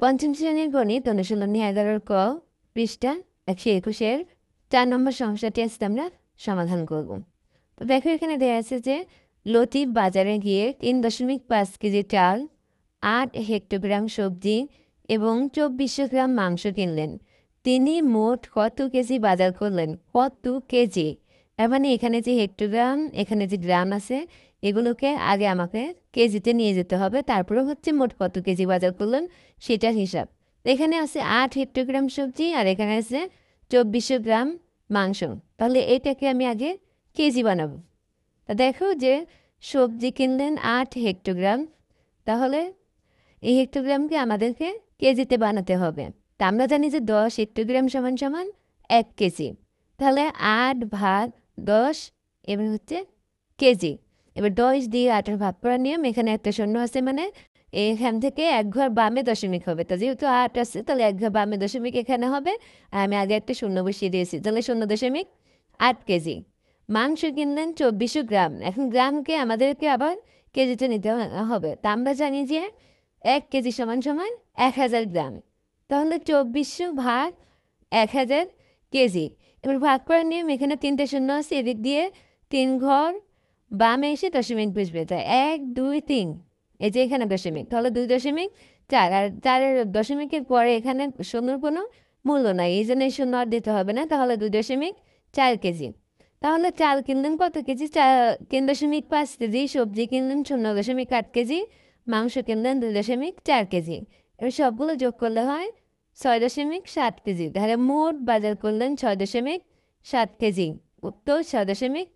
পঞ্চম শ্রেণীর গণিত অনুশীলনী 11 ক পৃষ্ঠা 121-এর 4 নম্বর সমস্যাটি আজকে আমরা সমাধান করব। তো দেখো এখানে দেওয়া আছে যে লতিফ বাজারে গিয়ে 3.5 কেজি চাল, 8 হেক্টোগ্রাম সবজি এবং 2400 গ্রাম মাংস কিনলেন। তিনি মোট কত কেজি বাজার করলেন? কত কেজি? তার মানে এখানে যে হেক্টোগ্রাম, এখানে যে গ্রাম আছে, এগুলোকে আগে আমাকে কেজিতে নিয়ে যেতে হবে, তারপরে হচ্ছে মোট কত কেজি বাজার করলেন সেটার হিসাব। এখানে আছে 8 হেক্টোগ্রাম সবজি আর এখানে আছে 2400 গ্রাম মাংস। তাহলে এটাকে আমি আগে কেজি বানাবো। তা দেখো যে সবজি কিনলেন 8 হেক্টোগ্রাম, তাহলে এই হেক্টোগ্রামকে আমাদেরকে কেজিতে বানাতে হবে। তা আমরা জানি যে 10 হেক্টোগ্রাম সমান সমান 1 কেজি। তাহলে 8 ভাগ 10 এবার হচ্ছে কেজি। এবার 10 দিয়ে 8-এর ভাগ করার নিয়ম, এখানে একটা শূন্য আছে মানে এখান থেকে এক ঘর বামে দশমিক হবে। তো যেহেতু 8 আছে তাহলে এক ঘর বামে দশমিক এখানে হবে, আর আমি আগে একটা শূন্য বসিয়ে দিয়েছি, তাহলে 0.8 কেজি। মাংস কিনলেন 2400 গ্রাম। এখন গ্রামকে আমাদেরকে আবার কেজিতে নিতে হবে। তা আমরা জানি যে 1 কেজি সমান সমান 1000 গ্রাম। তাহলে 2400 ভাগ 1000 কেজি। এবার ভাগ করার নিয়ম, এখানে 3টে শূন্য আছে, এদিক দিয়ে 3 ঘর বামে এসে দশমিক বসবে। তাই 1 2 3, এই যে এখানে দশমিক, তাহলে 2.4। আর 4-এর দশমিকের পরে এখানে শূন্যর কোনো মূল্য নাই, এই জন্য এই শূন্য আর দিতে হবে না। তাহলে 2.4 কেজি। তাহলে চাল কিনলেন কত কেজি? 3.5 কেজি। সবজি কিনলেন 0.8 কেজি। মাংস কিনলেন 2.4 কেজি। এবার সবগুলো যোগ করলে হয় 6.7 কেজি। তাহলে মোট বাজার করলেন 6.7 কেজি। উত্তর 6.7